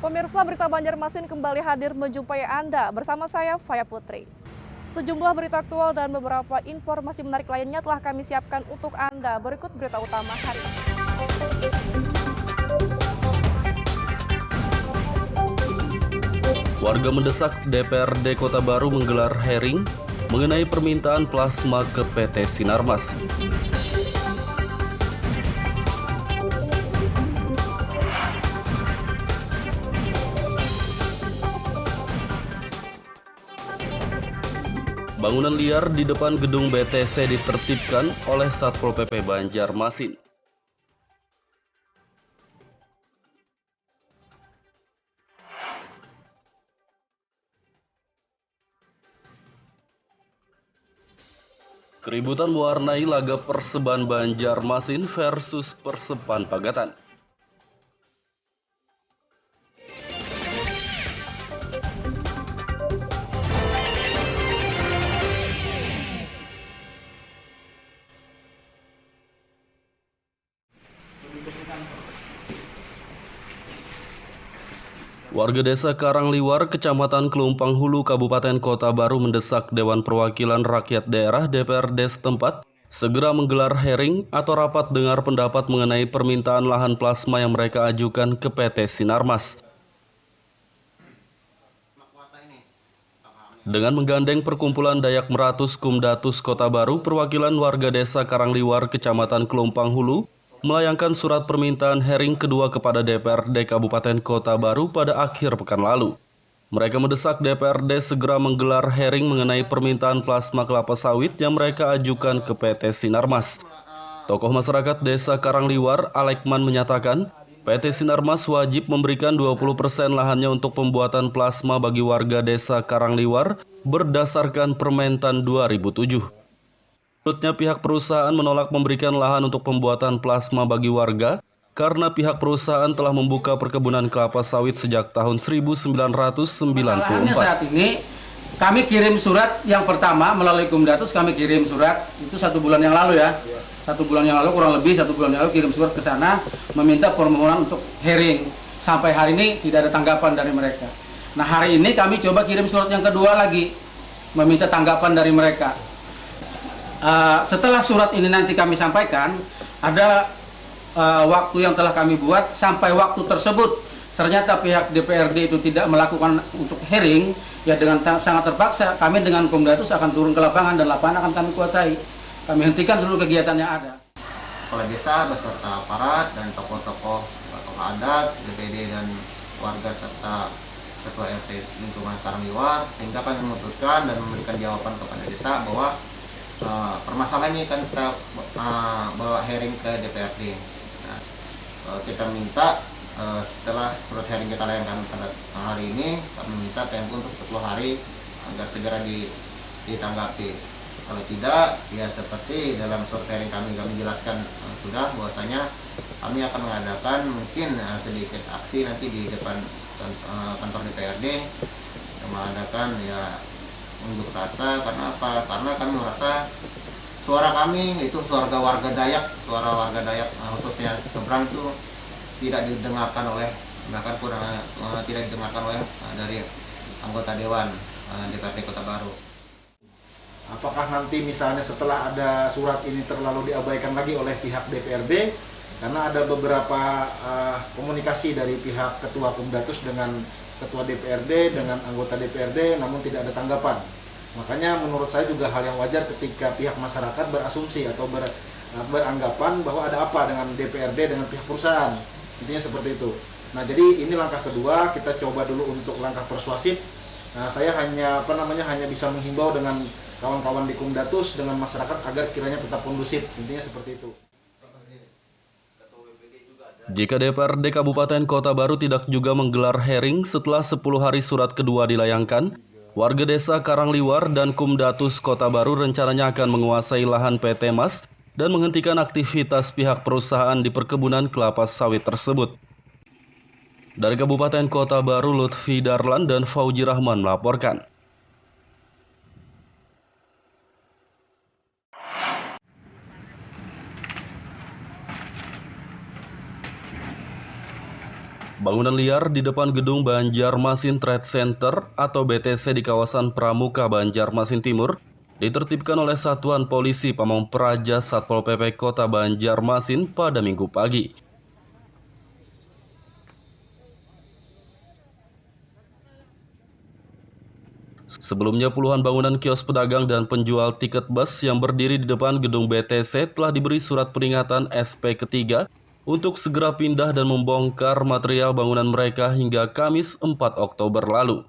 Pemirsa, berita Banjarmasin kembali hadir menjumpai Anda. Bersama saya, Faya Putri. Sejumlah berita aktual dan beberapa informasi menarik lainnya telah kami siapkan untuk Anda. Berikut berita utama hari ini. Warga mendesak DPRD Kota Baru menggelar hearing mengenai permintaan plasma ke PT Sinarmas. Bangunan liar di depan gedung BTC ditertibkan oleh Satpol PP Banjarmasin. Keributan mewarnai laga Perseban Banjarmasin versus Persepan Pagatan. Warga desa Karangliwar, Kecamatan Kelumpang Hulu, Kabupaten Kota Baru mendesak Dewan Perwakilan Rakyat Daerah DPRD setempat segera menggelar hearing atau rapat dengar pendapat mengenai permintaan lahan plasma yang mereka ajukan ke PT Sinarmas. Dengan menggandeng Perkumpulan Dayak Meratus Kumdatus Kota Baru, perwakilan warga desa Karangliwar, Kecamatan Kelumpang Hulu, melayangkan surat permintaan hearing kedua kepada DPRD Kabupaten Kota Baru pada akhir pekan lalu. Mereka mendesak DPRD segera menggelar hearing mengenai permintaan plasma kelapa sawit yang mereka ajukan ke PT Sinarmas. Tokoh masyarakat desa Karangliwar, Alekman, menyatakan PT Sinarmas wajib memberikan 20% lahannya untuk pembuatan plasma bagi warga desa Karangliwar berdasarkan Permentan 2007. Menurutnya, pihak perusahaan menolak memberikan lahan untuk pembuatan plasma bagi warga karena pihak perusahaan telah membuka perkebunan kelapa sawit sejak tahun 1994. Masalahnya saat ini kami kirim surat yang pertama melalui Kumdatus, kami kirim surat itu 1 bulan yang lalu ya. 1 bulan yang lalu, kurang lebih 1 bulan yang lalu kirim surat ke sana meminta permohonan untuk hearing. Sampai hari ini tidak ada tanggapan dari mereka. Nah, hari ini kami coba kirim surat yang kedua lagi meminta tanggapan dari mereka. Setelah surat ini nanti kami sampaikan, ada waktu yang telah kami buat. Sampai waktu tersebut ternyata pihak DPRD itu tidak melakukan untuk hearing, ya dengan sangat terpaksa kami dengan Kumdatus akan turun ke lapangan dan lapangan akan kami kuasai. Kami hentikan seluruh kegiatan yang ada. Kepala desa beserta aparat dan tokoh-tokoh adat, DPD dan warga serta ketua RT lingkungan Karangliwar, sehingga kami memutuskan dan memberikan jawaban kepada desa bahwa permasalahan ini kan kita bawa hearing ke DPRD. Nah, kita minta setelah surat hearing kita layangkan pada hari ini, kami minta tempo untuk 10 hari agar segera ditanggapi. Kalau tidak, ya seperti dalam surat hearing kami jelaskan sudah bahwasanya kami akan mengadakan mungkin sedikit aksi nanti di depan kantor DPRD, mengadakan ya unjuk rasa. Karena apa? Karena kami merasa suara kami itu suara warga Dayak khususnya seberang itu tidak didengarkan oleh, bahkan kurang tidak didengarkan oleh dari anggota Dewan DPRD Kota Baru. Apakah nanti misalnya setelah ada surat ini terlalu diabaikan lagi oleh pihak DPRD, karena ada beberapa komunikasi dari pihak Ketua Kumdatus dengan Ketua DPRD dengan anggota DPRD, namun tidak ada tanggapan. Makanya menurut saya juga hal yang wajar ketika pihak masyarakat berasumsi atau beranggapan bahwa ada apa dengan DPRD dengan pihak perusahaan. Intinya seperti itu. Nah, jadi ini langkah kedua, kita coba dulu untuk langkah persuasif. Nah, saya hanya bisa menghimbau dengan kawan-kawan di Kumdatus dengan masyarakat agar kiranya tetap kondusif. Intinya seperti itu. Jika DPRD Kabupaten Kota Baru tidak juga menggelar hearing setelah 10 hari surat kedua dilayangkan, warga desa Karangliwar dan Kumdatus Kota Baru rencananya akan menguasai lahan PT Mas dan menghentikan aktivitas pihak perusahaan di perkebunan kelapa sawit tersebut. Dari Kabupaten Kota Baru, Lutfi Darlan dan Fauji Rahman melaporkan. bangunan liar di depan gedung Banjarmasin Trade Center atau BTC di kawasan Pramuka Banjarmasin Timur ditertibkan oleh Satuan Polisi Pamong Praja Satpol PP Kota Banjarmasin pada Minggu pagi. Sebelumnya puluhan bangunan kios pedagang dan penjual tiket bus yang berdiri di depan gedung BTC telah diberi surat peringatan SP ketiga untuk segera pindah dan membongkar material bangunan mereka hingga Kamis 4 Oktober lalu.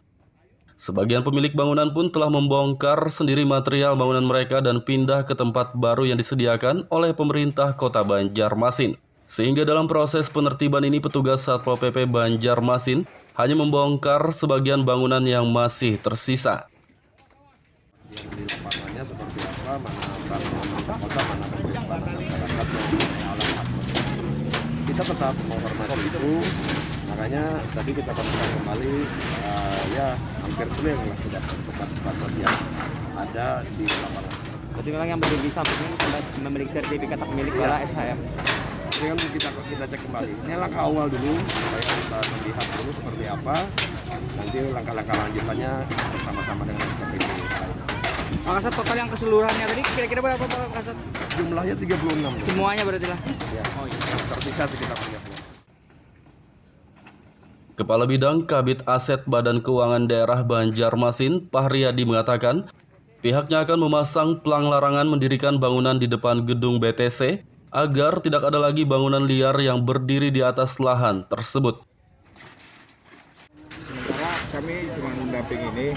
Sebagian pemilik bangunan pun telah membongkar sendiri material bangunan mereka dan pindah ke tempat baru yang disediakan oleh pemerintah Kota Banjarmasin. Sehingga dalam proses penertiban ini petugas Satpol PP Banjarmasin hanya membongkar sebagian bangunan yang masih tersisa. Yang di lapangannya seperti apa, mana pemerintah kota, mana pemerintah masyarakat, kita tetap menghormati itu. Makanya tadi kita temukan kembali ya hampir clear lah sudah tempat yang ada di lapangan. Jadi memang yang berdiri samping memiliki sertifikat hak milik oleh SHM. Ini kan kita cek kembali. Ini langkah awal dulu supaya bisa melihat dulu seperti apa. Nanti langkah-langkah lanjutannya bersama-sama dengan SKPD. Pak Kasat, total yang keseluruhannya tadi kira-kira berapa Pak Kasat? Jumlahnya 36. Semuanya berarti lah. Ya. Oh iya. Terpisah sekitar 30. Kepala Bidang Kabid Aset Badan Keuangan Daerah Banjarmasin, Pahriyadi mengatakan, pihaknya akan memasang pelang larangan mendirikan bangunan di depan gedung BTC agar tidak ada lagi bangunan liar yang berdiri di atas lahan tersebut. Sementara kami cuma mendamping ini,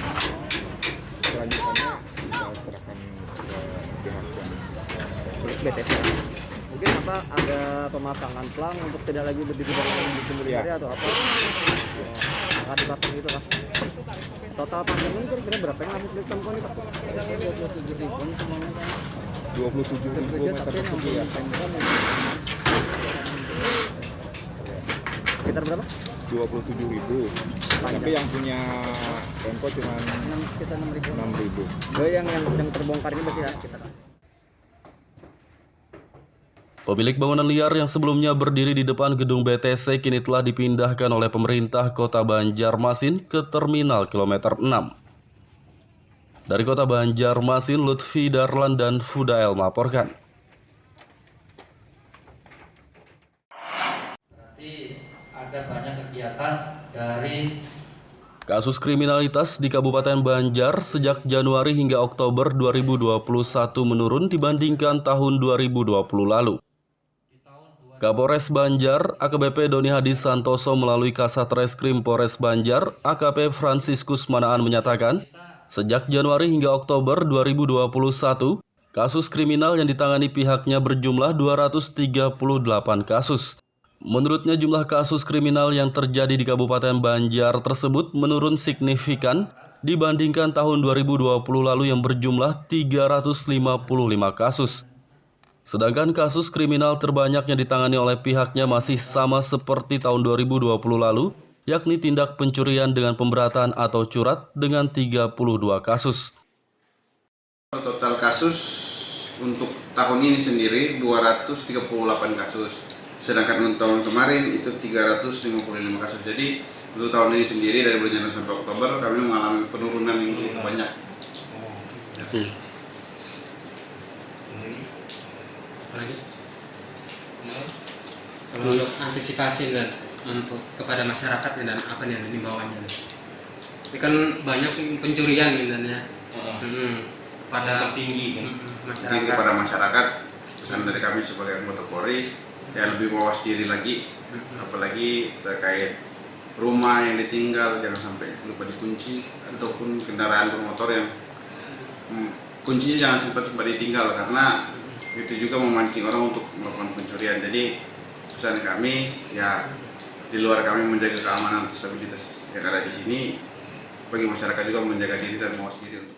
selanjutnya kita serahkan ke pihak yang BTC. Mungkin apa ada pemasangan pelang untuk tidak lagi berdiri bangunan di gedung BTC atau apa? Akan dipasang gitu Pak. Total panjangnya kira-kira berapa yang habis ditemukan nih Pak? 27.000 semuanya. 27.000 meter persegi ya. Sekitar berapa? 27.000. Tapi yang punya Pemko cuma Sekitar 6.000. 6.000. Oh, yang terbongkar ini berarti ya sekitar. Pemilik bangunan liar yang sebelumnya berdiri di depan gedung BTC kini telah dipindahkan oleh pemerintah Kota Banjarmasin ke Terminal Kilometer 6. Dari Kota Banjarmasin, Lutfi Darlan dan Fudael melaporkan. Berarti ada banyak kegiatan dari Kasus kriminalitas di Kabupaten Banjar sejak Januari hingga Oktober 2021 menurun dibandingkan tahun 2020 lalu. Kapolres Banjar, AKBP Doni Hadi Santoso melalui Kasat Reskrim Polres Banjar, AKP Franciscus Manaan menyatakan, sejak Januari hingga Oktober 2021, kasus kriminal yang ditangani pihaknya berjumlah 238 kasus. Menurutnya jumlah kasus kriminal yang terjadi di Kabupaten Banjar tersebut menurun signifikan dibandingkan tahun 2020 lalu yang berjumlah 355 kasus. Sedangkan kasus kriminal terbanyak yang ditangani oleh pihaknya masih sama seperti tahun 2020 lalu, yakni tindak pencurian dengan pemberatan atau curat dengan 32 kasus. Total kasus untuk tahun ini sendiri 238 kasus. Sedangkan untuk tahun kemarin itu 355 kasus. Jadi untuk tahun ini sendiri dari bulan Januari sampai Oktober kami mengalami penurunan yang begitu banyak. Kalau untuk antisipasi dan untuk kepada masyarakat dan apa nih yang himbauannya? Ini kan banyak pencurian dan ya. Pada tinggi masyarakat. Mungkin kepada masyarakat pesan dari kami sebagai anggota Polri ya lebih mawas diri lagi, apalagi terkait rumah yang ditinggal jangan sampai lupa dikunci ataupun kendaraan bermotor yang kuncinya jangan sempat ditinggal karena itu juga memancing orang untuk melakukan pencurian. Jadi pesan kami ya di luar kami menjaga keamanan dan stabilitas yang ada di sini, bagi masyarakat juga menjaga diri dan mawas diri untuk.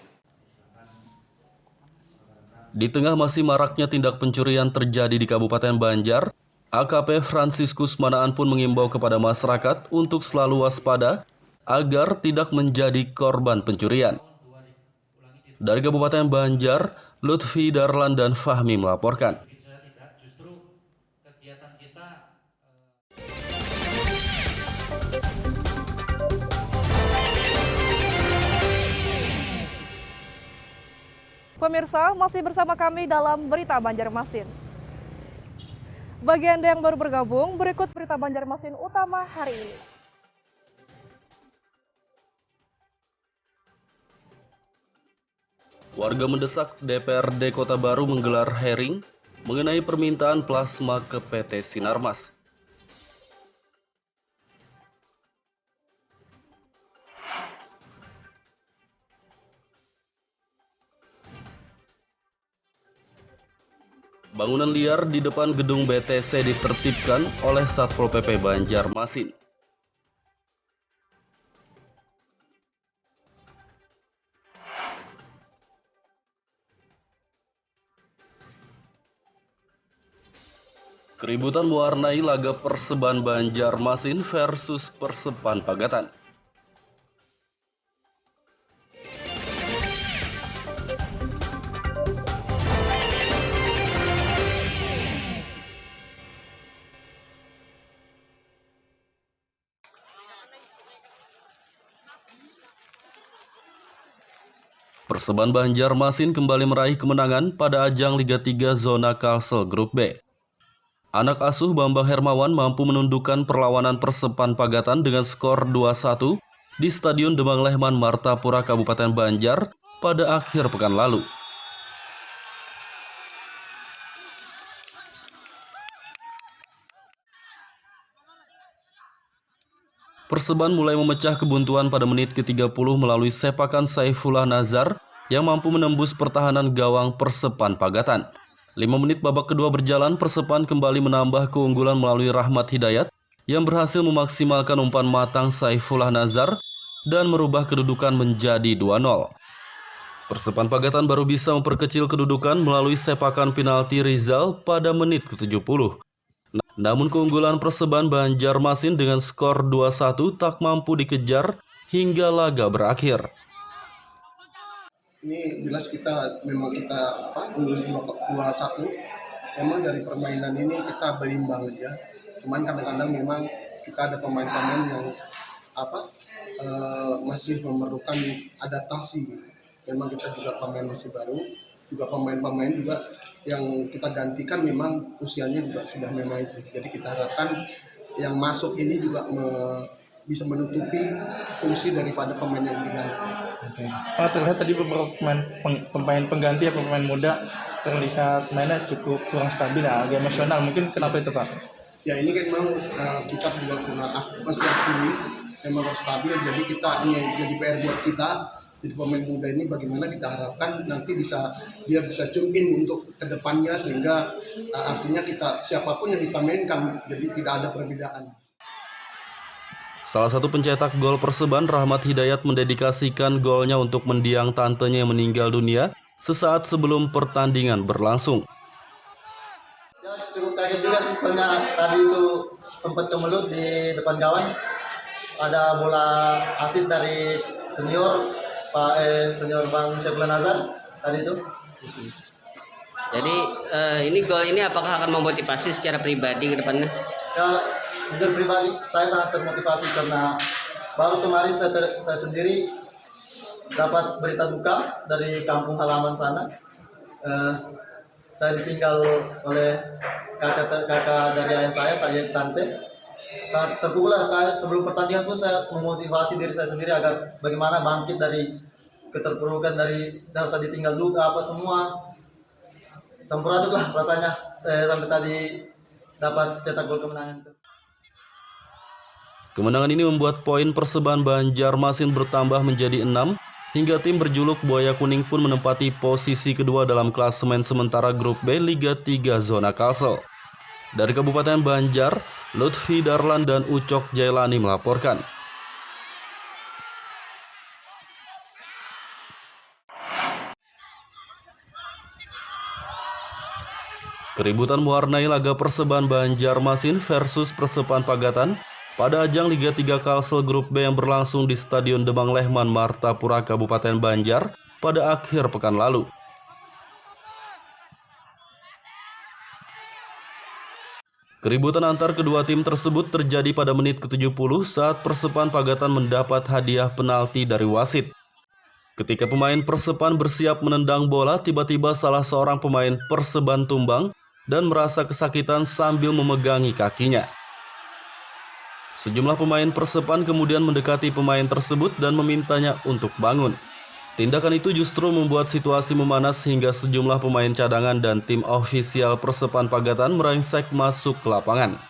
Di tengah masih maraknya tindak pencurian terjadi di Kabupaten Banjar, AKP Franciscus Manaan pun mengimbau kepada masyarakat untuk selalu waspada agar tidak menjadi korban pencurian. Dari Kabupaten Banjar, Lutfi Darlan dan Fahmi melaporkan. Pemirsa, masih bersama kami dalam Berita Banjarmasin. Bagi Anda yang baru bergabung, berikut Berita Banjarmasin utama hari ini. Warga mendesak DPRD Kota Baru menggelar hearing mengenai permintaan plasma ke PT Sinarmas. Bangunan liar di depan gedung BTC ditertibkan oleh Satpol PP Banjarmasin. Keributan mewarnai laga Perseban Banjarmasin versus Persepan Pagatan. Perseban Banjarmasin kembali meraih kemenangan pada ajang Liga 3 Zona Kalsel Grup B. Anak asuh Bambang Hermawan mampu menundukkan perlawanan Persepan Pagatan dengan skor 2-1 di Stadion Demang Lehman Martapura Kabupaten Banjar pada akhir pekan lalu. Perseban mulai memecah kebuntuan pada menit ke-30 melalui sepakan Saifullah Nazar yang mampu menembus pertahanan gawang Persepan Pagatan. 5 menit babak kedua berjalan, Persepan kembali menambah keunggulan melalui Rahmat Hidayat yang berhasil memaksimalkan umpan matang Saifullah Nazar dan merubah kedudukan menjadi 2-0. Persepan Pagatan baru bisa memperkecil kedudukan melalui sepakan penalti Rizal pada menit ke-70. Namun keunggulan Perseban Banjarmasin dengan skor 2-1 tak mampu dikejar hingga laga berakhir. Ini jelas memang kita unggul 2-1. Memang dari permainan ini kita berimbang aja. Cuman kadang-kadang memang kita ada pemain-pemain yang masih memerlukan adaptasi. Memang kita juga pemain masih baru, juga pemain-pemain juga yang kita gantikan memang usianya juga sudah memang itu. Jadi kita harapkan yang masuk ini juga bisa menutupi fungsi daripada pemain yang diganti. Oke. Terlihat tadi beberapa pemain pengganti atau pemain muda terlihat mainnya cukup kurang stabil, agak emosional. Mungkin kenapa itu, Pak? Ya ini kan memang kita juga mesti akui memang harus stabil. Jadi kita ini jadi PR buat kita. Jadi pemain muda ini bagaimana kita harapkan nanti dia bisa tune in untuk kedepannya sehingga artinya kita siapapun yang kita mainkan jadi tidak ada perbedaan. Salah satu pencetak gol Perseban, Rahmat Hidayat, mendedikasikan golnya untuk mendiang tantenya yang meninggal dunia sesaat sebelum pertandingan berlangsung. Ya, cukup kaget juga sih, soalnya tadi itu sempat kemelut di depan gawang. Ada bola asis dari senior Bang Saifullah Nazar tadi itu. Jadi ini gol ini apakah akan memotivasi secara pribadi ke depannya? Ya, jujur pribadi saya sangat termotivasi karena baru kemarin saya sendiri dapat berita duka dari kampung halaman sana. Saya ditinggal oleh kakak dari ayah saya, tante. Sangat terpukul lah. Sebelum pertandingan pun saya memotivasi diri saya sendiri agar bagaimana bangkit dari keterpurukan, dari rasa ditinggal duka apa semua. Campur aduk lah rasanya sampai tadi dapat cetak gol kemenangan itu. Kemenangan ini membuat poin Perseban Banjarmasin bertambah menjadi 6 hingga tim berjuluk Buaya Kuning pun menempati posisi kedua dalam klasemen sementara Grup B Liga 3 Zona Kalsel. Dari Kabupaten Banjar, Lutfi Darlan dan Ucok Jailani melaporkan. Keributan mewarnai laga Perseban Banjarmasin versus Persepan Pagatan pada ajang Liga 3 Kalsel Grup B yang berlangsung di Stadion Demang Lehman Martapura Kabupaten Banjar pada akhir pekan lalu. Keributan antar kedua tim tersebut terjadi pada menit ke-70 saat Persepan Pagatan mendapat hadiah penalti dari wasit. Ketika pemain Persepan bersiap menendang bola, tiba-tiba salah seorang pemain Perseban tumbang dan merasa kesakitan sambil memegangi kakinya. Sejumlah pemain Persepan kemudian mendekati pemain tersebut dan memintanya untuk bangun. Tindakan itu justru membuat situasi memanas hingga sejumlah pemain cadangan dan tim ofisial Persepan Pagatan merangsek masuk ke lapangan.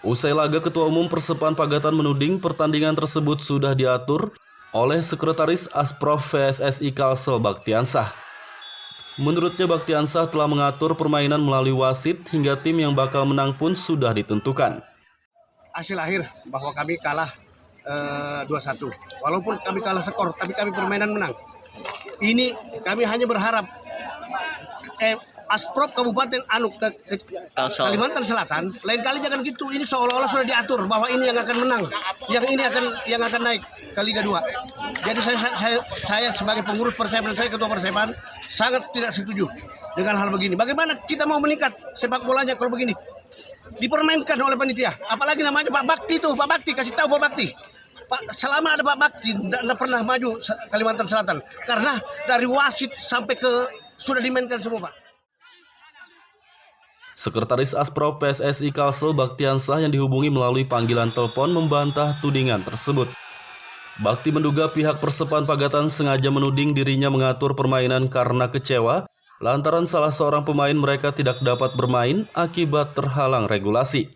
Usai laga, Ketua Umum Persepan Pagatan menuding pertandingan tersebut sudah diatur oleh Sekretaris Asprof PSSI Kalsel Baktiansah. Menurutnya Baktiansah telah mengatur permainan melalui wasit hingga tim yang bakal menang pun sudah ditentukan. Hasil akhir bahwa kami kalah 2-1. Walaupun kami kalah skor, tapi kami permainan menang. Ini kami hanya berharap Asprop Kabupaten Kalimantan Selatan lain kali jangan gitu. Ini seolah-olah sudah diatur bahwa ini yang akan menang, yang ini yang akan naik ke Liga 2. Jadi saya sebagai pengurus Persepan, saya ketua Persepan sangat tidak setuju dengan hal begini. Bagaimana kita mau meningkat sepak bolanya kalau begini? Dipermainkan oleh panitia. Apalagi namanya Pak Bakti itu, Pak Bakti, kasih tahu Pak Bakti. Selama ada Pak Bakti tidak pernah maju Kalimantan Selatan karena dari wasit sampai ke sudah dimainkan semua, Pak. Sekretaris Asprof PSSI Kalsel Baktiansah yang dihubungi melalui panggilan telepon membantah tudingan tersebut. Bakti menduga pihak Persepan Pagatan sengaja menuding dirinya mengatur permainan karena kecewa lantaran salah seorang pemain mereka tidak dapat bermain akibat terhalang regulasi.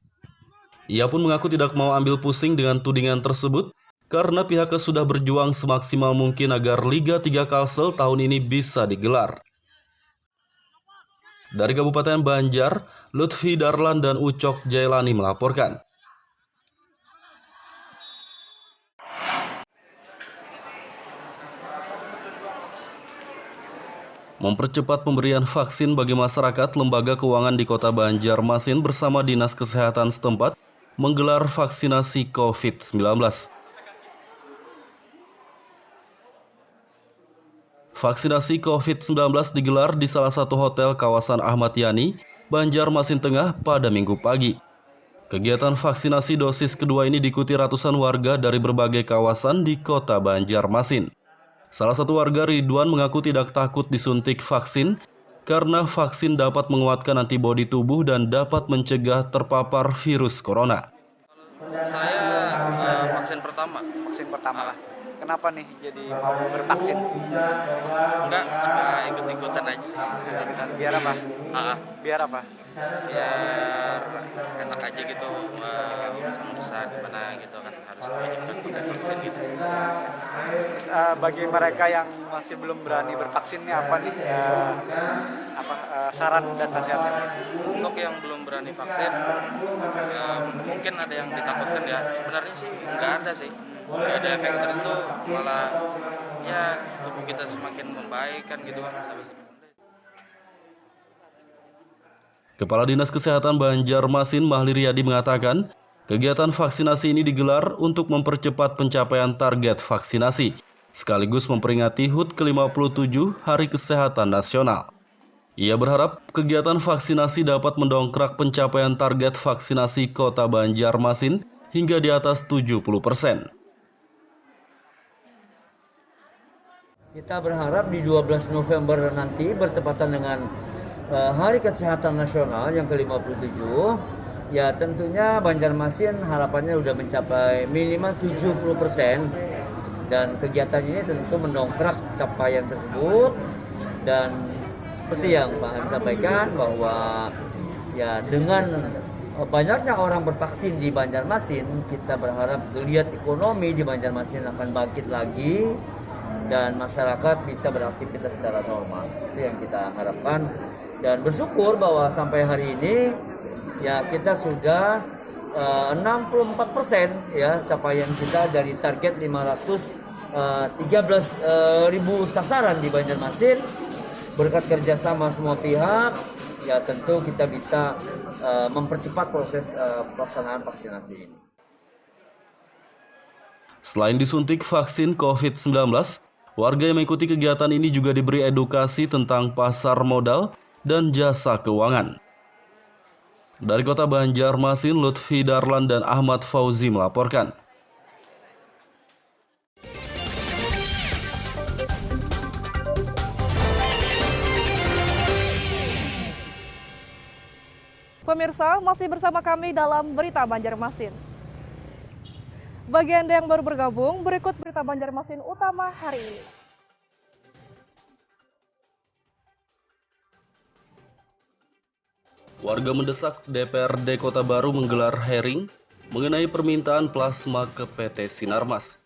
Ia pun mengaku tidak mau ambil pusing dengan tudingan tersebut karena pihaknya sudah berjuang semaksimal mungkin agar Liga 3 Kalsel tahun ini bisa digelar. Dari Kabupaten Banjar, Lutfi Darlan dan Ucok Jailani melaporkan. Mempercepat pemberian vaksin bagi masyarakat, Lembaga Keuangan di Kota Banjarmasin bersama Dinas Kesehatan setempat menggelar vaksinasi COVID-19. Vaksinasi COVID-19 digelar di salah satu hotel kawasan Ahmad Yani, Banjarmasin Tengah pada Minggu pagi. Kegiatan vaksinasi dosis kedua ini diikuti ratusan warga dari berbagai kawasan di Kota Banjarmasin. Salah satu warga, Ridwan, mengaku tidak takut disuntik vaksin karena vaksin dapat menguatkan antibodi tubuh dan dapat mencegah terpapar virus corona. Saya vaksin pertama. Vaksin pertama lah. Kenapa nih jadi mau bervaksin? Enggak, ikut-ikutan aja. Biar apa? Biar apa? Biar enak aja gitu, urusan-urusan gimana gitu kan, harus diwajibkan pakai vaksin gitu. Bagi mereka yang masih belum berani bervaksin nih apa nih saran dan nasihatnya? Untuk yang belum berani vaksin, mungkin ada yang ditakutkan ya. Sebenarnya sih nggak ada sih. Nggak ada efek tertentu, malah ya tubuh kita semakin membaik kan gitu kan. Kepala Dinas Kesehatan Banjarmasin Mahli Riyadi mengatakan, kegiatan vaksinasi ini digelar untuk mempercepat pencapaian target vaksinasi, sekaligus memperingati HUT ke-57 Hari Kesehatan Nasional. Ia berharap kegiatan vaksinasi dapat mendongkrak pencapaian target vaksinasi Kota Banjarmasin hingga di atas 70%. Kita berharap di 12 November nanti bertepatan dengan Hari Kesehatan Nasional yang ke-57, ya tentunya Banjarmasin harapannya sudah mencapai minimal 70%, dan kegiatan ini tentu mendongkrak capaian tersebut. Dan seperti yang Pak Han sampaikan bahwa ya dengan banyaknya orang bervaksin di Banjarmasin, kita berharap geliat ekonomi di Banjarmasin akan bangkit lagi dan masyarakat bisa beraktivitas secara normal. Itu yang kita harapkan, dan bersyukur bahwa sampai hari ini ya kita sudah 64% ya capaian kita dari target 513.000 sasaran di Banjarmasin. Berkat kerjasama semua pihak, ya tentu kita bisa mempercepat proses pelaksanaan vaksinasi ini. Selain disuntik vaksin COVID-19, warga yang mengikuti kegiatan ini juga diberi edukasi tentang pasar modal dan jasa keuangan. Dari Kota Banjarmasin, Lutfi Darlan dan Ahmad Fauzi melaporkan. pemirsa, masih bersama kami dalam Berita Banjarmasin. Bagi Anda yang baru bergabung, berikut Berita Banjarmasin utama hari ini. Warga mendesak DPRD Kota Baru menggelar hearing mengenai permintaan plasma ke PT Sinarmas.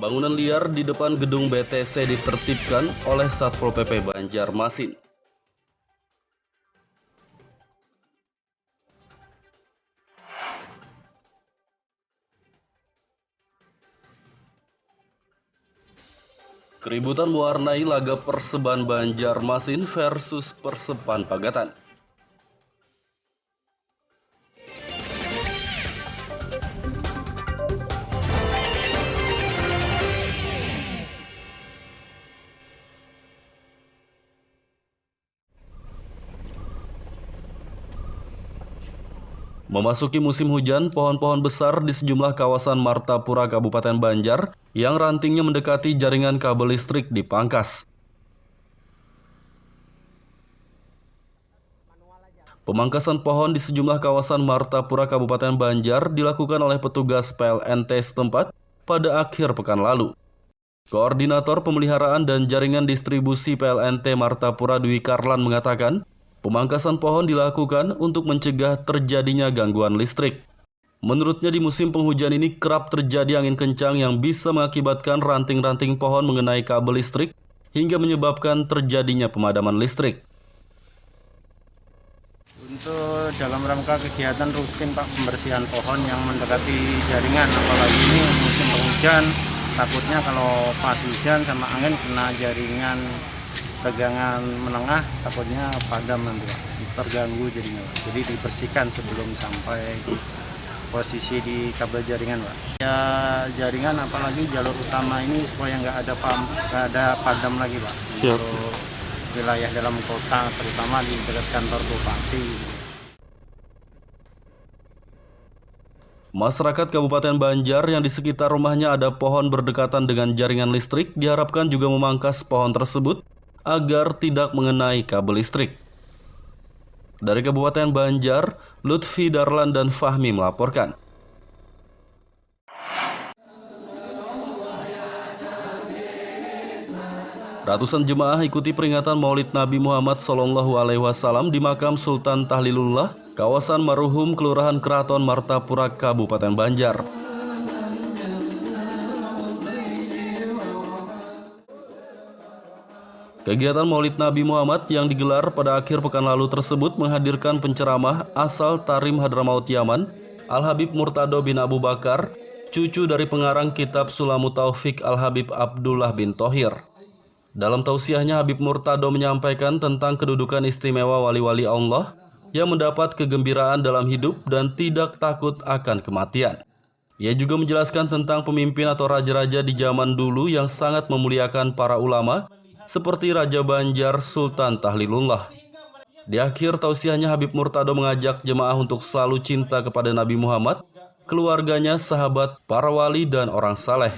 Bangunan liar di depan gedung BTC ditertibkan oleh Satpol PP Banjarmasin. Keributan mewarnai laga Perseban Banjarmasin versus Persepan Pagatan. Memasuki musim hujan, pohon-pohon besar di sejumlah kawasan Martapura, Kabupaten Banjar, yang rantingnya mendekati jaringan kabel listrik dipangkas. Pemangkasan pohon di sejumlah kawasan Martapura, Kabupaten Banjar dilakukan oleh petugas PLNT setempat pada akhir pekan lalu. Koordinator Pemeliharaan dan Jaringan Distribusi PLNT Martapura Dwi Karlan mengatakan, pemangkasan pohon dilakukan untuk mencegah terjadinya gangguan listrik. Menurutnya di musim penghujan ini kerap terjadi angin kencang yang bisa mengakibatkan ranting-ranting pohon mengenai kabel listrik hingga menyebabkan terjadinya pemadaman listrik. Untuk dalam rangka kegiatan rutin Pak, pembersihan pohon yang mendekati jaringan, apalagi ini musim penghujan, takutnya kalau pas hujan sama angin kena jaringan tegangan menengah, takutnya padam nanti Pak, terganggu jadinya Pak. Jadi dibersihkan sebelum sampai posisi di kabel jaringan Pak. Ya jaringan apalagi jalur utama ini supaya nggak ada padam lagi Pak. Siap. Untuk wilayah dalam kota, terutama di dekat kantor bupati. Masyarakat Kabupaten Banjar yang di sekitar rumahnya ada pohon berdekatan dengan jaringan listrik diharapkan juga memangkas pohon tersebut agar tidak mengenai kabel listrik. Dari Kabupaten Banjar, Lutfi Darlan dan Fahmi melaporkan. Ratusan jemaah ikuti peringatan Maulid Nabi Muhammad SAW di makam Sultan Tahlilullah, kawasan Maruhum, Kelurahan Keraton Martapura, Kabupaten Banjar. Kegiatan Maulid Nabi Muhammad yang digelar pada akhir pekan lalu tersebut menghadirkan penceramah asal Tarim Hadramaut Yaman, Al-Habib Murtado bin Abu Bakar, cucu dari pengarang kitab Sulamu Taufik Al-Habib Abdullah bin Thohir. Dalam tausiahnya, Habib Murtado menyampaikan tentang kedudukan istimewa wali-wali Allah yang mendapat kegembiraan dalam hidup dan tidak takut akan kematian. Ia juga menjelaskan tentang pemimpin atau raja-raja di zaman dulu yang sangat memuliakan para ulama, seperti Raja Banjar Sultan Tahlilullah. Di akhir tausiahnya, Habib Murtado mengajak jemaah untuk selalu cinta kepada Nabi Muhammad, keluarganya, sahabat, para wali, dan orang saleh.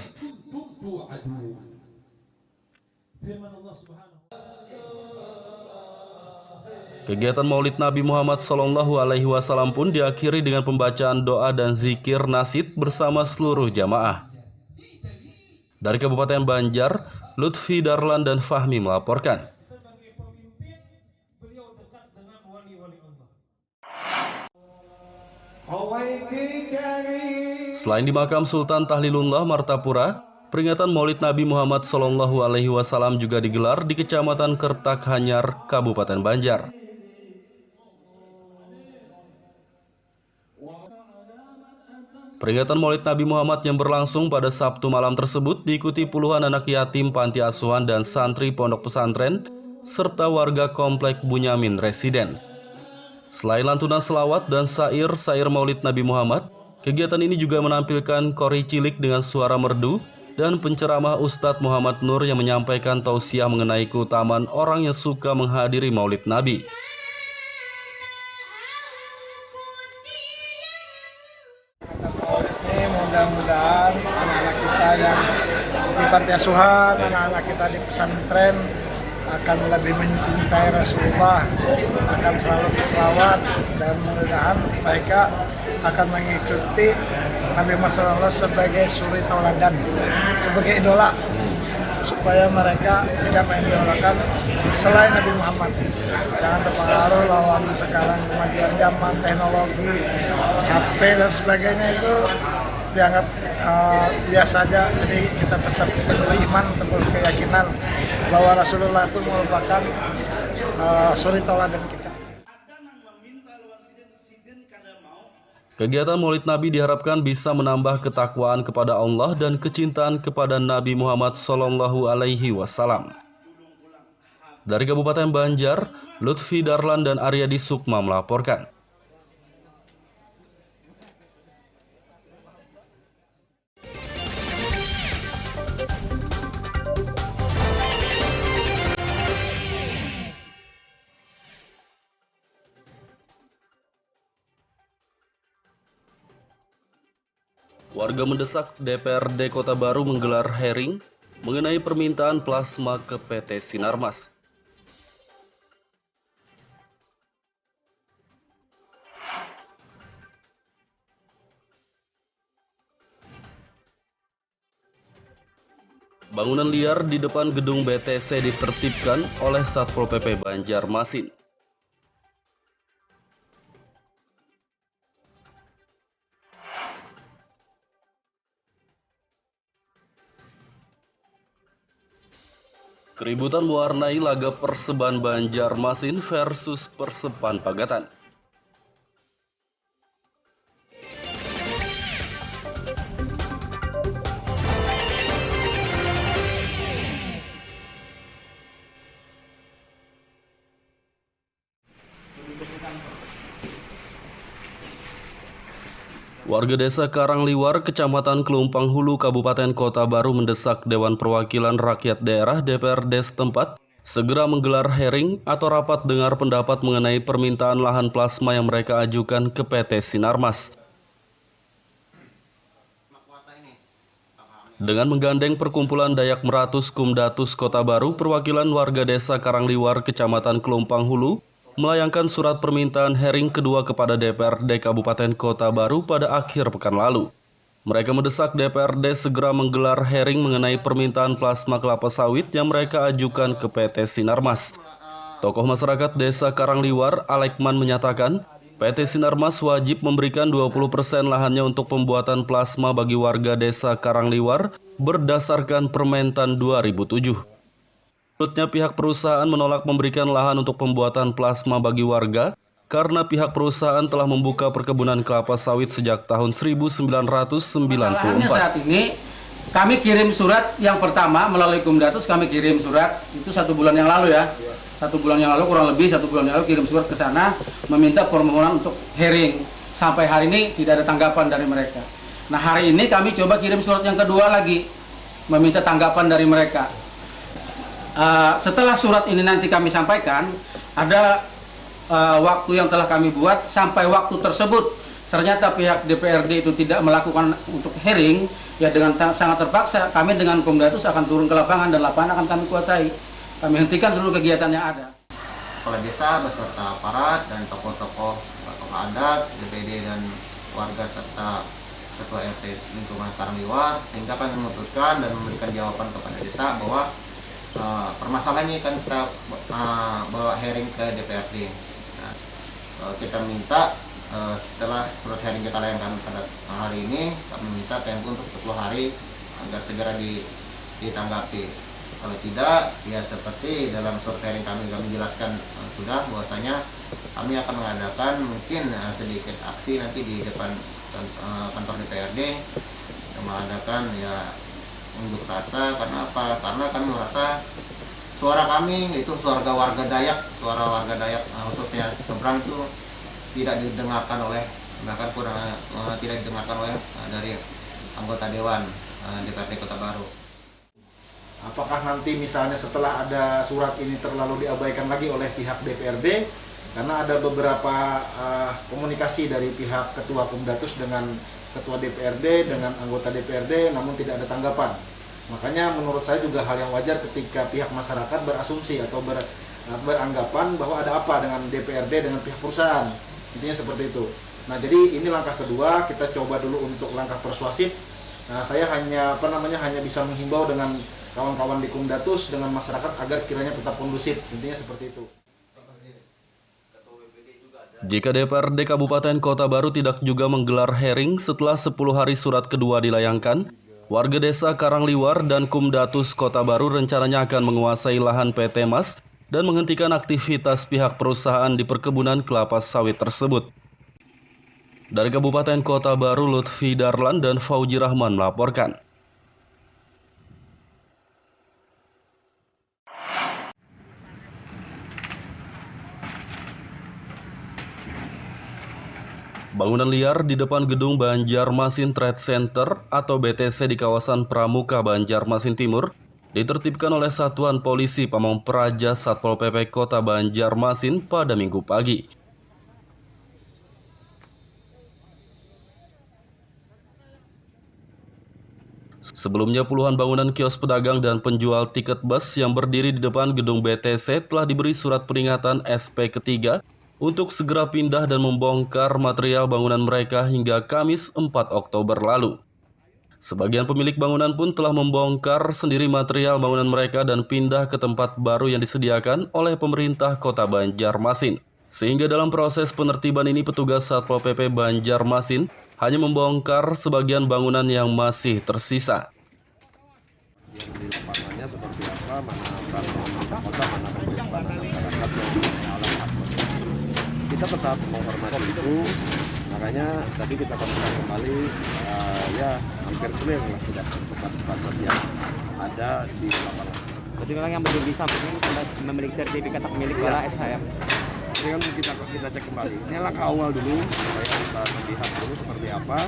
Kegiatan Maulid Nabi Muhammad SAW pun diakhiri dengan pembacaan doa dan zikir nasyid bersama seluruh jamaah. Dari Kabupaten Banjar, Lutfi Darlan dan Fahmi melaporkan. Selain di makam Sultan Tahlilullah Martapura, peringatan Maulid Nabi Muhammad SAW juga digelar di Kecamatan Kertak Hanyar, Kabupaten Banjar. Peringatan Maulid Nabi Muhammad yang berlangsung pada Sabtu malam tersebut diikuti puluhan anak yatim panti asuhan dan santri pondok pesantren, serta warga komplek Bunyamin Residence. Selain lantunan selawat dan sair Maulid Nabi Muhammad, kegiatan ini juga menampilkan kori cilik dengan suara merdu dan penceramah Ustadz Muhammad Nur yang menyampaikan tausiah mengenai keutamaan orang yang suka menghadiri Maulid Nabi. Ini panti asuhan, anak-anak kita di pesantren akan lebih mencintai Rasulullah, akan selalu berselawat, dan mudah-mudahan mereka akan mengikuti Nabi Muhammad SAW sebagai suri tauladan, sebagai idola, supaya mereka tidak mengidolakan selain Nabi Muhammad. Jangan terpengaruh lawan sekarang kemajuan zaman, teknologi, HP dan sebagainya itu dianggap biasa aja. Jadi kita tetap teguh iman, teguh keyakinan bahwa Rasulullah itu merupakan suri tauladan kita. Kegiatan Maulid Nabi diharapkan bisa menambah ketakwaan kepada Allah dan kecintaan kepada Nabi Muhammad SAW. Dari Kabupaten Banjar, Lutfi Darlan dan Aryadi Sukma melaporkan. Warga mendesak DPRD Kota Baru menggelar hearing mengenai permintaan plasma ke PT Sinarmas. Bangunan liar di depan gedung BTC ditertibkan oleh Satpol PP Banjarmasin. Keributan mewarnai laga Perseban Banjarmasin versus Persepan Pagatan. Warga desa Karangliwar, Kecamatan Kelumpang Hulu, Kabupaten Kota Baru mendesak Dewan Perwakilan Rakyat Daerah DPRD setempat segera menggelar hearing atau rapat dengar pendapat mengenai permintaan lahan plasma yang mereka ajukan ke PT Sinarmas. Dengan menggandeng Perkumpulan Dayak Meratus Kumdatus Kota Baru, perwakilan warga desa Karangliwar, Kecamatan Kelumpang Hulu melayangkan surat permintaan hearing kedua kepada DPRD Kabupaten Kota Baru pada akhir pekan lalu. Mereka mendesak DPRD segera menggelar hearing mengenai permintaan plasma kelapa sawit yang mereka ajukan ke PT Sinarmas. Tokoh masyarakat desa Karangliwar, Alekman, menyatakan PT Sinarmas wajib memberikan 20% lahannya untuk pembuatan plasma bagi warga desa Karangliwar berdasarkan Permentan 2007. Menurutnya, pihak perusahaan menolak memberikan lahan untuk pembuatan plasma bagi warga karena pihak perusahaan telah membuka perkebunan kelapa sawit sejak tahun 1994. Masalahnya saat ini kami kirim surat yang pertama melalui Kumdatus, kami kirim surat itu 1 bulan yang lalu ya. 1 bulan yang lalu, kurang lebih 1 bulan yang lalu kirim surat ke sana meminta permohonan untuk hearing. Sampai hari ini tidak ada tanggapan dari mereka. Nah, hari ini kami coba kirim surat yang kedua lagi meminta tanggapan dari mereka. Setelah surat ini nanti kami sampaikan, ada waktu yang telah kami buat. Sampai waktu tersebut ternyata pihak DPRD itu tidak melakukan untuk hearing, ya dengan sangat terpaksa kami dengan Kumdatus akan turun ke lapangan dan lapangan akan kami kuasai. Kami hentikan seluruh kegiatan yang ada. Kepala desa beserta aparat dan tokoh-tokoh adat, DPD dan warga serta ketua RT lingkungan Karangliwar, sehingga kami memutuskan dan memberikan jawaban kepada desa bahwa permasalahan ini kan kita bawa hearing ke DPRD. Nah, kita minta setelah surat hearing kita layangkan pada hari ini, kami minta tempo untuk 10 hari agar segera ditanggapi. Kalau tidak, ya seperti dalam surat hearing kami jelaskan sudah bahwasanya kami akan mengadakan mungkin sedikit aksi nanti di depan kantor DPRD, mengadakan ya unjuk rasa. Karena apa? Karena kami merasa suara kami, yaitu suara warga Dayak khususnya seberang itu tidak didengarkan oleh, bahkan kurang tidak didengarkan oleh dari anggota Dewan DPRD Kota Baru. Apakah nanti misalnya setelah ada surat ini terlalu diabaikan lagi oleh pihak DPRD, karena ada beberapa komunikasi dari pihak Ketua Kumdatus dengan Ketua DPRD dengan anggota DPRD, namun tidak ada tanggapan. Makanya menurut saya juga hal yang wajar ketika pihak masyarakat berasumsi atau beranggapan bahwa ada apa dengan DPRD dengan pihak perusahaan. Intinya seperti itu. Nah, jadi ini langkah kedua, kita coba dulu untuk langkah persuasif. Nah, saya hanya bisa menghimbau dengan kawan-kawan di Kumdatus dengan masyarakat agar kiranya tetap kondusif. Intinya seperti itu. Jika DPRD Kabupaten Kota Baru tidak juga menggelar hearing setelah 10 hari surat kedua dilayangkan, warga desa Karangliwar dan Kumdatus Kota Baru rencananya akan menguasai lahan PT Mas dan menghentikan aktivitas pihak perusahaan di perkebunan kelapa sawit tersebut. Dari Kabupaten Kota Baru, Lutfi Darlan dan Fauji Rahman melaporkan. Bangunan liar di depan gedung Banjarmasin Trade Center atau BTC di kawasan Pramuka Banjarmasin Timur ditertibkan oleh Satuan Polisi Pamong Praja Satpol PP Kota Banjarmasin pada Minggu pagi. Sebelumnya puluhan bangunan kios pedagang dan penjual tiket bus yang berdiri di depan gedung BTC telah diberi surat peringatan SP ketiga untuk segera pindah dan membongkar material bangunan mereka hingga Kamis 4 Oktober lalu. Sebagian pemilik bangunan pun telah membongkar sendiri material bangunan mereka dan pindah ke tempat baru yang disediakan oleh pemerintah Kota Banjarmasin. Sehingga dalam proses penertiban ini petugas Satpol PP Banjarmasin hanya membongkar sebagian bangunan yang masih tersisa. Yang di lapangannya seperti apa, mana pemerintah kota, mana pemerintah masyarakat yang punya alat hak. Kita tetap menghormati itu, makanya tadi kita temukan kembali ya hampir clear lah sudah tempat-tempat yang ada di lapangan. Jadi memang yang belum bisa memiliki sertifikat hak milik adalah SHM. Ini kan kita cek kembali. Ini langkah awal dulu supaya bisa melihat dulu seperti apa.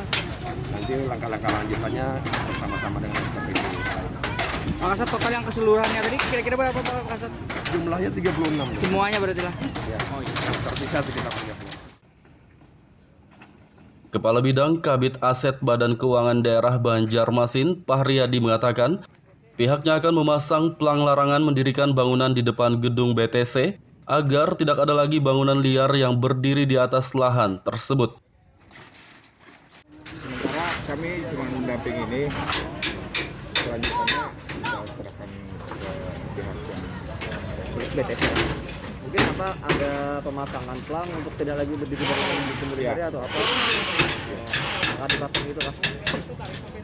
Nanti langkah-langkah lanjutannya bersama-sama dengan SKPD. Pak Kasat, total yang keseluruhannya tadi kira-kira berapa Pak Kasat? Jumlahnya 36. Semuanya berarti lah? Ya. Oh iya. Terpisah sekitar 30. Kepala Bidang Kabid Aset Badan Keuangan Daerah Banjarmasin, Pahriyadi mengatakan, pihaknya akan memasang pelang larangan mendirikan bangunan di depan gedung BTC agar tidak ada lagi bangunan liar yang berdiri di atas lahan tersebut. Sementara kami cuma mendamping ini, selanjutnya kita serahkan ke pihak yang BTC. Mungkin apa ada pemasangan pelang untuk tidak lagi berdiri di kemudian hari atau apa? Nggak dipasang gitu lah.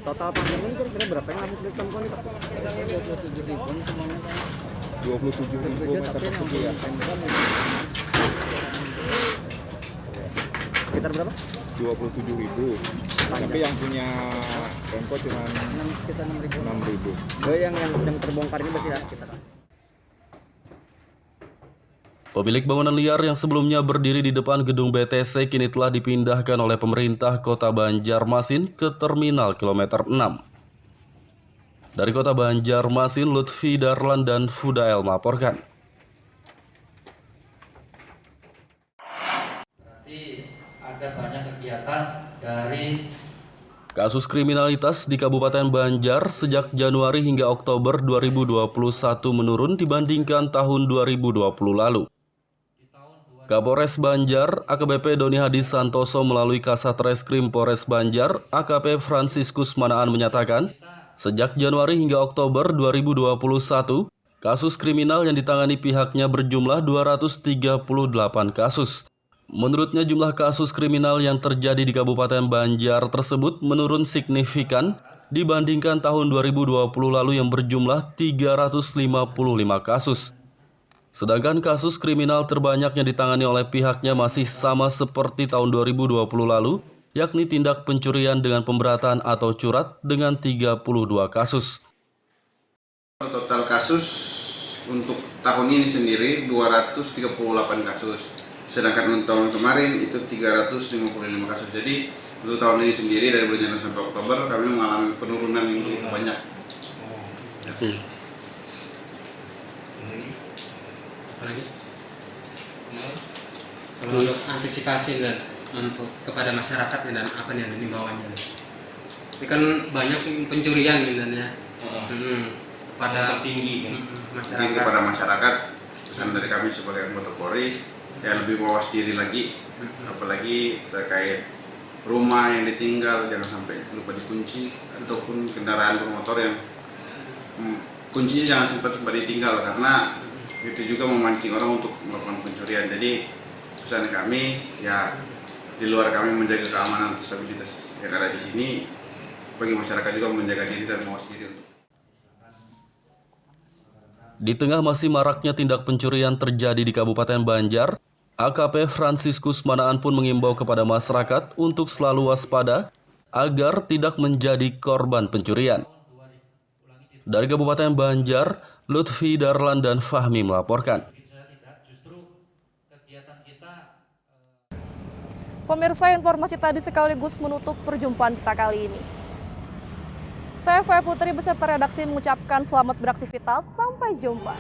Total panjangnya ini kira-kira berapa yang habis ditemukan nih Pak? 27.000 semuanya. 27.000 meter persegi ya. Sekitar berapa? 27.000. Tapi yang punya tempo cuma sekitar 6.000. Oh, yang terbongkar ini berarti ya sekitar. Pemilik bangunan liar yang sebelumnya berdiri di depan gedung BTC kini telah dipindahkan oleh pemerintah Kota Banjarmasin ke Terminal Kilometer 6. Dari Kota Banjarmasin, Lutfi Darlan dan Fudael melaporkan. Berarti ada banyak kegiatan dari Kasus kriminalitas di Kabupaten Banjar sejak Januari hingga Oktober 2021 menurun dibandingkan tahun 2020 lalu. Kapolres Banjar, AKBP Doni Hadi Santoso melalui Kasat Reskrim Polres Banjar, AKP Franciscus Manaan menyatakan, sejak Januari hingga Oktober 2021, kasus kriminal yang ditangani pihaknya berjumlah 238 kasus. Menurutnya jumlah kasus kriminal yang terjadi di Kabupaten Banjar tersebut menurun signifikan dibandingkan tahun 2020 lalu yang berjumlah 355 kasus. Sedangkan kasus kriminal terbanyak yang ditangani oleh pihaknya masih sama seperti tahun 2020 lalu, yakni tindak pencurian dengan pemberatan atau curat dengan 32 kasus. Total kasus untuk tahun ini sendiri 238 kasus. Sedangkan untuk tahun kemarin itu 355 kasus. Jadi untuk tahun ini sendiri dari bulan Januari sampai Oktober kami mengalami penurunan yang begitu banyak. Apalagi? Kalau untuk antisipasi dan untuk kepada masyarakat dan apa nih himbauannya? Ini kan banyak pencurian gitu ya. kepada tinggi masyarakat. kepada masyarakat. Pesan dari kami sebagai anggota Polri ya lebih mawas diri lagi, apalagi terkait rumah yang ditinggal jangan sampai lupa dikunci, ataupun kendaraan bermotor yang kuncinya jangan sempat ditinggal, karena itu juga memancing orang untuk melakukan pencurian. Jadi pesan kami ya, di luar kami menjaga keamanan dan stabilitas yang ada di sini, bagi masyarakat juga menjaga diri dan mawas diri untuk. Di tengah masih maraknya tindak pencurian terjadi di Kabupaten Banjar, AKP Franciscus Manaan pun mengimbau kepada masyarakat untuk selalu waspada agar tidak menjadi korban pencurian. Dari Kabupaten Banjar, Lutfi Darlan dan Fahmi melaporkan. Pemirsa, informasi tadi sekaligus menutup perjumpaan kita kali ini. Saya Faya Putri beserta redaksi mengucapkan selamat beraktivitas. Sampai jumpa.